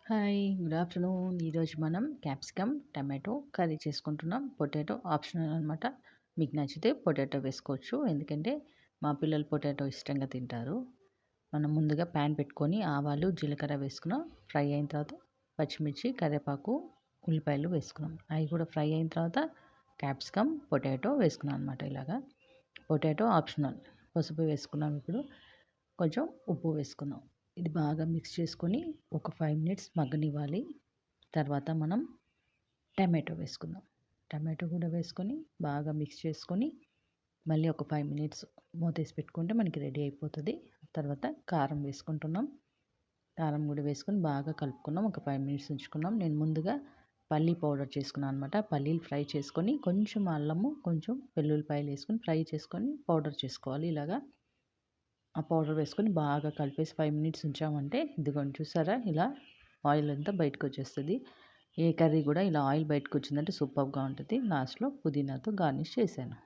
Hi, good afternoon. ఈరోజు మనం capsicum, tomato curry చేసుకుంటున్నాం. పొటాటో ఆప్షనల్ అనమాట. మీకు నచ్చితే పొటాటో వేసుకోవచ్చు. ఎందుకంటే మా పిల్లలు పొటాటో ఇష్టంగా తింటారు. మనం ముందుగా ప్యాన్ పెట్టుకొని ఆవాలు, జీలకర్ర వేసుకున్నాం. ఫ్రై అయిన తర్వాత పచ్చిమిర్చి, కరివేపాకు, ఉల్లిపాయలు వేసుకున్నాం. అవి కూడా ఫ్రై అయిన తర్వాత క్యాప్సికమ్, పొటాటో వేసుకున్నాం అనమాట. ఇలాగా పొటాటో ఆప్షనల్. పసుపు వేసుకున్నాం. ఇప్పుడు కొంచెం ఉప్పు వేసుకుందాం. ఇది బాగా మిక్స్ చేసుకొని ఒక 5 మినిట్స్ మగ్గనివ్వాలి. తర్వాత మనం టమాటో వేసుకుందాం. టమాటో కూడా వేసుకొని బాగా మిక్స్ చేసుకొని మళ్ళీ ఒక 5 మినిట్స్ మూతేసి పెట్టుకుంటే మనకి రెడీ అయిపోతుంది. తర్వాత కారం వేసుకుంటున్నాం. కారం కూడా వేసుకొని బాగా కలుపుకున్నాం. ఒక 5 మినిట్స్ ఉంచుకున్నాం. నేను ముందుగా పల్లీ పౌడర్ చేసుకున్నాను అనమాట. పల్లీలు ఫ్రై చేసుకొని కొంచెం అల్లము, కొంచెం వెల్లుల్లిపాయలు వేసుకొని ఫ్రై చేసుకొని పౌడర్ చేసుకోవాలి. ఇలాగా ఆ పౌడర్ వేసుకొని బాగా కలిపేసి 5 మినిట్స్ ఉంచామంటే ఇదిగోండి, చూసారా, ఇలా ఆయిల్ అంతా బయటకు వచ్చేస్తుంది. ఏ కర్రీ కూడా ఇలా ఆయిల్ బయటకు వచ్చిందంటే సూపర్గా ఉంటుంది. లాస్ట్లో పుదీనాతో గార్నిష్ చేశాను.